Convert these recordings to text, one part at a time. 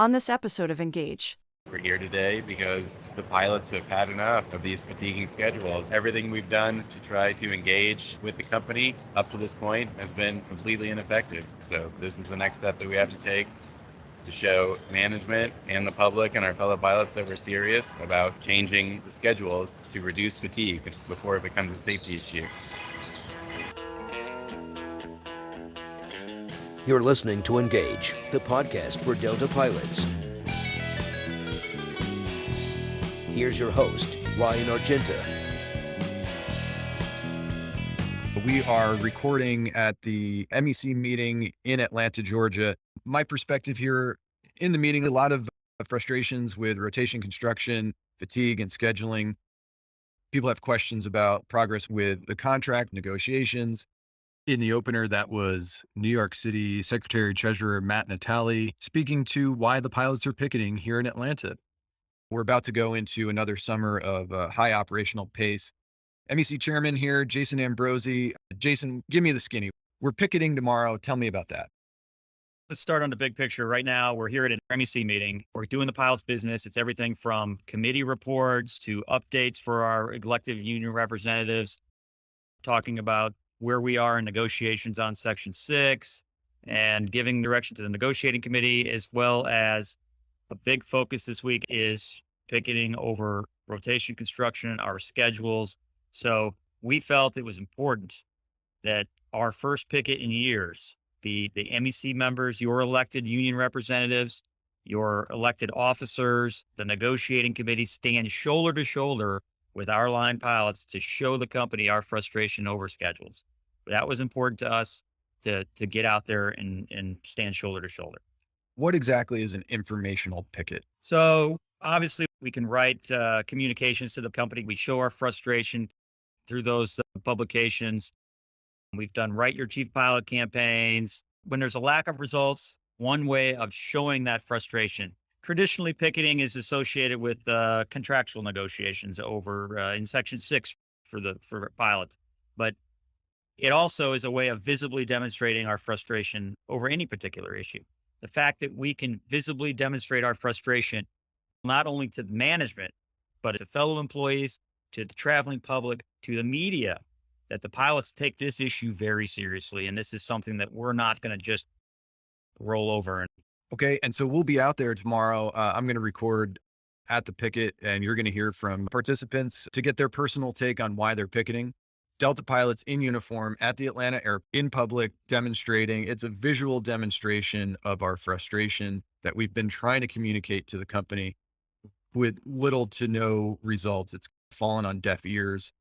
on this episode of Engage. We're here today because the pilots have had enough of these fatiguing schedules. Everything we've done to try to engage with the company up to this point has been completely ineffective. So this is the next step that we have to take to show management and the public and our fellow pilots that we're serious about changing the schedules to reduce fatigue before it becomes a safety issue. You're listening to Engage, the podcast for Delta pilots. Here's your host, Ryan Argenta. We are recording at the MEC meeting in Atlanta, Georgia. My perspective here in the meeting, a lot of frustrations with rotation construction, fatigue, and scheduling. People have questions about progress with the contract negotiations. In the opener, that was New York City Secretary Treasurer Matt Natale speaking to why the pilots are picketing here in Atlanta. We're about to go into another summer of high operational pace. MEC Chairman here, Jason Ambrosi. Jason, give me the skinny. We're picketing tomorrow. Tell me about that. Let's start on the big picture. Right now, we're here at an MEC meeting. We're doing the pilots business. It's everything from committee reports to updates for our elected union representatives, talking about where we are in negotiations on Section 6 and giving direction to the negotiating committee, as well as a big focus this week is picketing over rotation construction, our schedules. So we felt it was important that our first picket in years, the MEC members, your elected union representatives, your elected officers, the negotiating committee stand shoulder to shoulder with our line pilots to show the company our frustration over schedules. That was important to us to get out there and stand shoulder to shoulder. What exactly is an informational picket? So obviously we can write communications to the company. We show our frustration through those publications. We've done Write Your Chief Pilot campaigns. When there's a lack of results, one way of showing that frustration, traditionally picketing is associated with contractual negotiations over in Section 6 for pilots. But it also is a way of visibly demonstrating our frustration over any particular issue. The fact that we can visibly demonstrate our frustration, not only to management, but to fellow employees, to the traveling public, to the media, that the pilots take this issue very seriously. And this is something that we're not going to just roll over. Okay. And so we'll be out there tomorrow. I'm going to record at the picket and you're going to hear from participants to get their personal take on why they're picketing. Delta pilots in uniform at the Atlanta Air in public demonstrating. It's a visual demonstration of our frustration that we've been trying to communicate to the company with little to no results. It's fallen on deaf ears.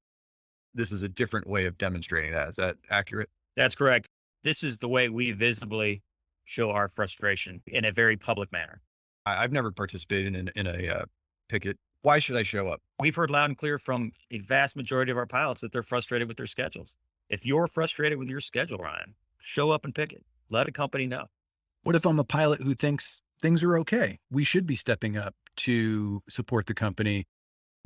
This is a different way of demonstrating that. Is that accurate? That's correct. This is the way we visibly show our frustration in a very public manner. I've never participated in a picket. Why should I show up? We've heard loud and clear from a vast majority of our pilots that they're frustrated with their schedules. If you're frustrated with your schedule, Ryan, show up and picket. Let the company know. What if I'm a pilot who thinks things are okay? We should be stepping up to support the company.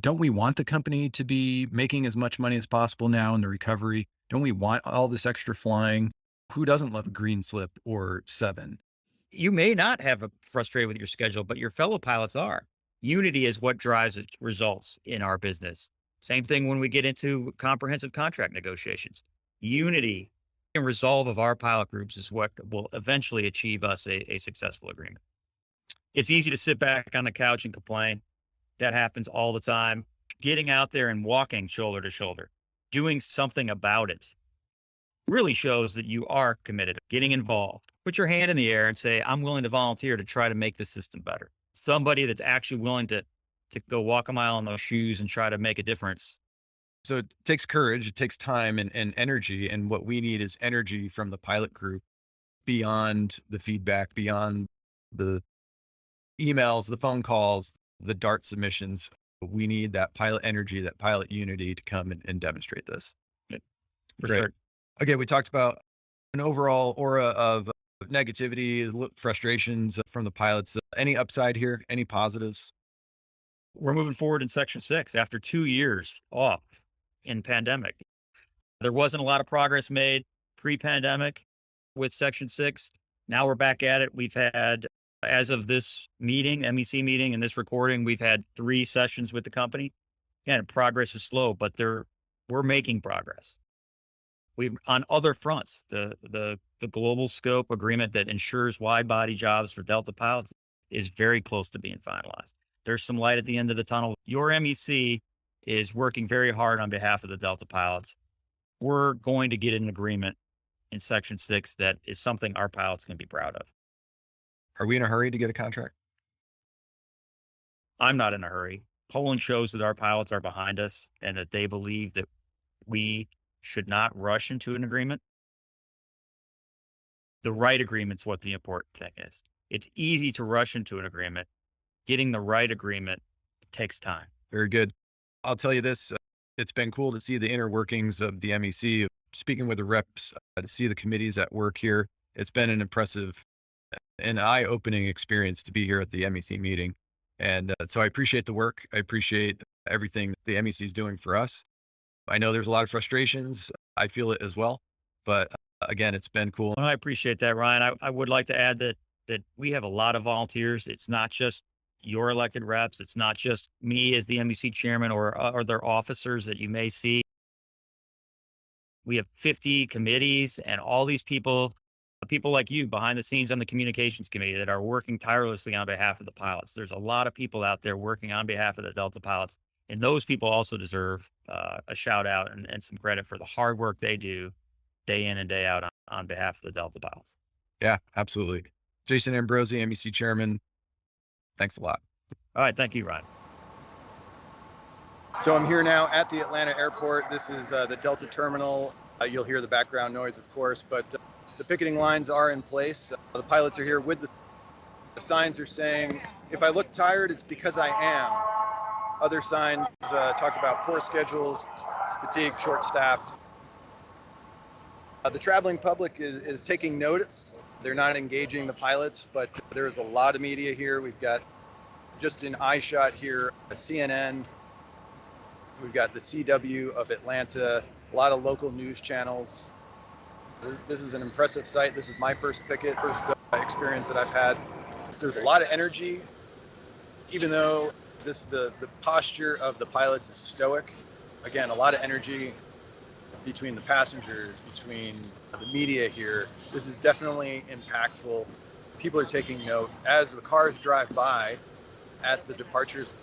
Don't we want the company to be making as much money as possible now in the recovery? Don't we want all this extra flying? Who doesn't love a green slip or 7? You may not have a frustrated with your schedule, but your fellow pilots are. Unity is what drives results in our business. Same thing when we get into comprehensive contract negotiations. Unity and resolve of our pilot groups is what will eventually achieve us a successful agreement. It's easy to sit back on the couch and complain. That happens all the time. Getting out there and walking shoulder to shoulder, doing something about it really shows that you are committed, getting involved. Put your hand in the air and say, I'm willing to volunteer to try to make the system better. Somebody that's actually willing to go walk a mile in those shoes and try to make a difference. So it takes courage, it takes time and energy. And what we need is energy from the pilot group beyond the feedback, beyond the emails, the phone calls, the DART submissions. We need that pilot energy, that pilot unity to come and demonstrate this. For sure. Okay, we talked about an overall aura of negativity, frustrations from the pilots. Any upside here? Any positives? We're moving forward in Section 6 after 2 years off in pandemic. There wasn't a lot of progress made pre-pandemic with Section 6. Now we're back at it. We've had As of this meeting, MEC meeting, and this recording, we've had 3 sessions with the company. Again, progress is slow, but we're making progress. We've on other fronts, the global scope agreement that ensures wide body jobs for Delta pilots is very close to being finalized. There's some light at the end of the tunnel. Your MEC is working very hard on behalf of the Delta pilots. We're going to get an agreement in Section 6 that is something our pilots can be proud of. Are we in a hurry to get a contract? I'm not in a hurry. Polling shows that our pilots are behind us and that they believe that we should not rush into an agreement. The right agreement's what the important thing is. It's easy to rush into an agreement. Getting the right agreement takes time. Very good. I'll tell you this, it's been cool to see the inner workings of the MEC, speaking with the reps, to see the committees at work here. It's been an impressive and eye-opening experience to be here at the MEC meeting. And so I appreciate the work. I appreciate everything the MEC is doing for us. I know there's a lot of frustrations. I feel it as well. But again, it's been cool. Well, I appreciate that, Ryan. I would like to add that we have a lot of volunteers. It's not just your elected reps. It's not just me as the MEC chairman or other officers that you may see. We have 50 committees and all these people like you behind the scenes on the communications committee that are working tirelessly on behalf of the pilots. There's a lot of people out there working on behalf of the Delta pilots. And those people also deserve a shout out and some credit for the hard work they do day in and day out on behalf of the Delta pilots. Yeah, absolutely. Jason Ambrosi, MEC Chairman, thanks a lot. All right. Thank you, Ryan. So I'm here now at the Atlanta airport. This is the Delta terminal. You'll hear the background noise, of course, but the picketing lines are in place. The pilots are here with the signs are saying, if I look tired, it's because I am. Other signs talk about poor schedules, fatigue, short staff. The traveling public is taking note. They're not engaging the pilots, but there's a lot of media here. We've got just an eye shot here, CNN. We've got the CW of Atlanta, a lot of local news channels. This is an impressive site. This is my first picket, first experience that I've had. There's a lot of energy, even though the posture of the pilots is stoic. Again, a lot of energy between the passengers, between the media here. This is definitely impactful. People are taking note. As the cars drive by at the departures,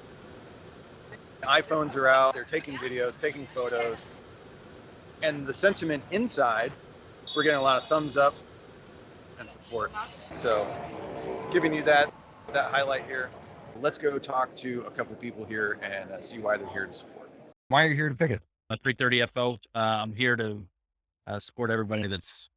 iPhones are out, they're taking videos, taking photos. And the sentiment inside, we're getting a lot of thumbs up and support. So giving you that highlight here. Let's go talk to a couple people here and see why they're here to support. Why are you here to picket? 330 FO. I'm here to support everybody that's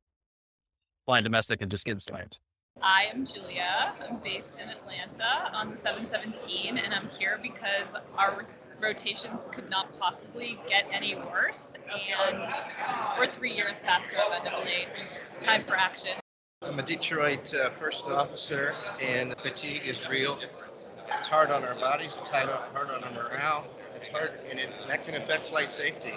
flying domestic and just getting slammed. I am Julia. I'm based in Atlanta on the 717, and I'm here because our rotations could not possibly get any worse, and we're 3 years past our abandonment date. It's time for action. I'm a Detroit first officer, and fatigue is real. It's hard on our bodies, it's hard on our morale. It's hard, and that can affect flight safety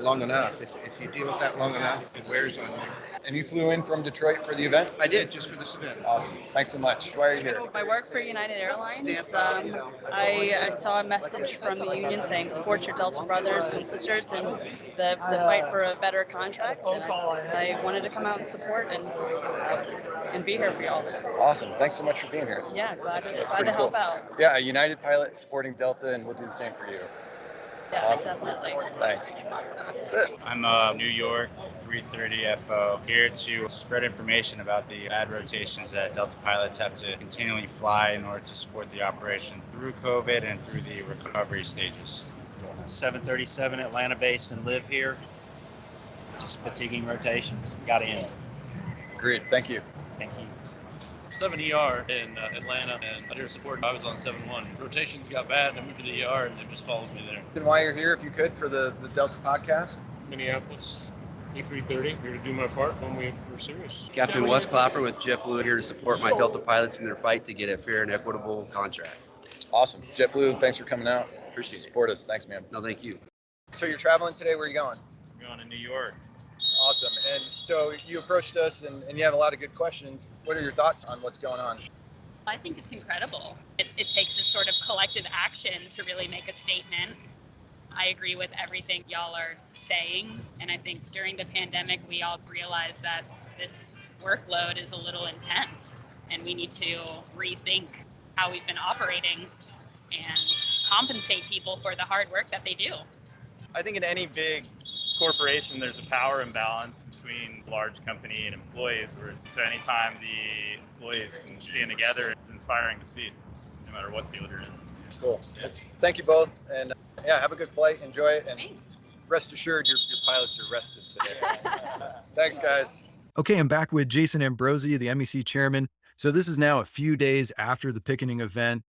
long enough. If you deal with that long enough, it wears on you. And you flew in from Detroit for the event? I did, just for this event. Awesome. Thanks so much. Why are you here? I work for United Airlines. I saw a message from the union saying support your Delta brothers and sisters in the fight for a better contract. And I wanted to come out and support and be here for y'all. Awesome. Thanks so much for being here. Yeah, glad to help out. Yeah, a United pilot supporting Delta, and we'll do the same for you. Yeah, Awesome. definitely. Thanks. That's it. I'm New York 330 FO, here to spread information about the bad rotations that Delta pilots have to continually fly in order to support the operation through COVID and through the recovery stages. 737 Atlanta based and live here. Just fatiguing rotations. Got to end. Great. Thank you. Thank you. 7ER in Atlanta, and I did support. I was on 71. Rotations got bad, and I moved to the ER, and they just followed me there. And why you're here, if you could, for the Delta podcast? Minneapolis, E330, here to do my part when we're serious. Captain Wes Clapper with JetBlue, here to support my Delta pilots in their fight to get a fair and equitable contract. Awesome. JetBlue, thanks for coming out. Appreciate it. Support us. Thanks, man. No, thank you. So you're traveling today. Where are you going? I'm going to New York. Awesome. And so you approached us and you have a lot of good questions. What are your thoughts on what's going on? I think it's incredible. It takes this sort of collective action to really make a statement. I agree with everything y'all are saying. And I think during the pandemic, we all realized that this workload is a little intense and we need to rethink how we've been operating and compensate people for the hard work that they do. I think in any big corporation, there's a power imbalance between large company and employees. So anytime the employees can stand together, it's inspiring to see, no matter what field you're in. Cool. Thank you both. And yeah, have a good flight. Enjoy it. And Thanks. rest assured your pilots are rested today. Thanks, guys. Okay, I'm back with Jason Ambrosi, the MEC Chairman. So this is now a few days after the picketing event.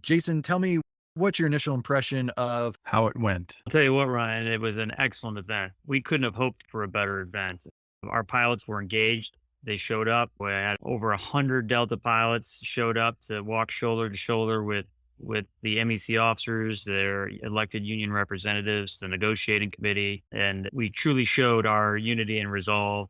Jason, tell me, what's your initial impression of how it went? I'll tell you what, Ryan, it was an excellent event. We couldn't have hoped for a better event. Our pilots were engaged. They showed up. We had over 100 Delta pilots showed up to walk shoulder to shoulder with the MEC officers, their elected union representatives, the negotiating committee, and we truly showed our unity and resolve.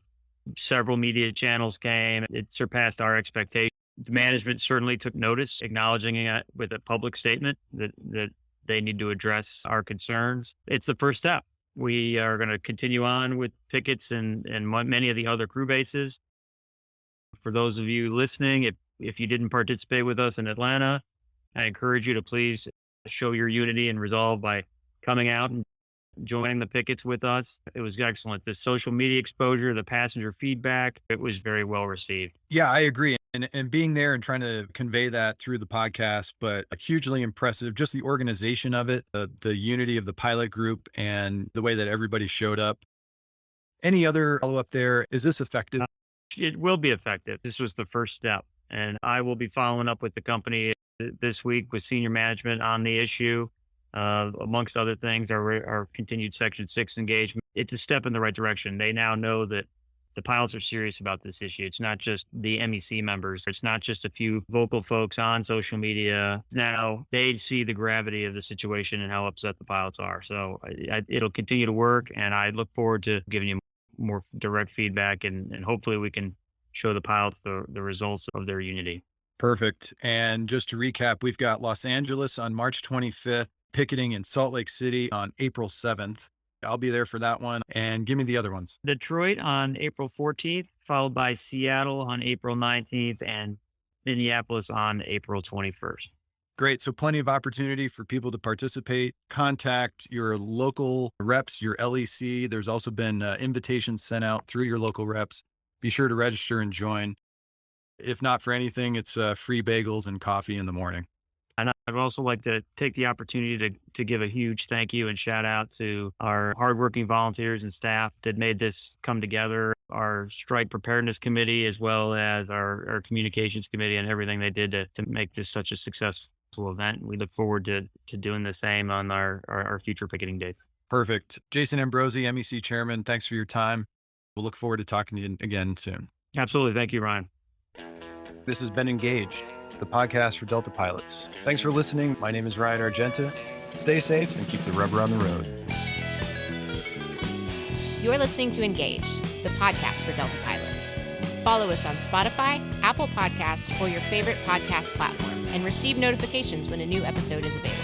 Several media channels came. It surpassed our expectations. The management certainly took notice, acknowledging it with a public statement that they need to address our concerns. It's the first step. We are going to continue on with pickets and many of the other crew bases. For those of you listening, if you didn't participate with us in Atlanta, I encourage you to please show your unity and resolve by coming out and joining the pickets with us. It was excellent. The social media exposure, the passenger feedback, it was very well received. Yeah, I agree. And being there and trying to convey that through the podcast, but hugely impressive, just the organization of it, the unity of the pilot group and the way that everybody showed up. Any other follow-up there? Is this effective? It will be effective. This was the first step. And I will be following up with the company this week with senior management on the issue. Amongst other things, our continued Section 6 engagement. It's a step in the right direction. They now know that the pilots are serious about this issue. It's not just the MEC members. It's not just a few vocal folks on social media. Now they see the gravity of the situation and how upset the pilots are. So it'll continue to work, and I look forward to giving you more direct feedback, and hopefully we can show the pilots the results of their unity. Perfect. And just to recap, we've got Los Angeles on March 25th, picketing in Salt Lake City on April 7th. I'll be there for that one. And give me the other ones. Detroit on April 14th, followed by Seattle on April 19th, and Minneapolis on April 21st. Great. So plenty of opportunity for people to participate. Contact your local reps, your LEC. There's also been invitations sent out through your local reps. Be sure to register and join. If not for anything, it's free bagels and coffee in the morning. And I'd also like to take the opportunity to give a huge thank you and shout out to our hardworking volunteers and staff that made this come together, our strike preparedness committee, as well as our communications committee and everything they did to make this such a successful event. We look forward to doing the same on our future picketing dates. Perfect. Jason Ambrosi, MEC Chairman, thanks for your time. We'll look forward to talking to you again soon. Absolutely. Thank you, Ryan. This has been Engaged, the podcast for Delta pilots. Thanks for listening. My name is Ryan Argenta. Stay safe and keep the rubber on the road. You're listening to Engage, the podcast for Delta pilots. Follow us on Spotify, Apple Podcasts, or your favorite podcast platform, and receive notifications when a new episode is available.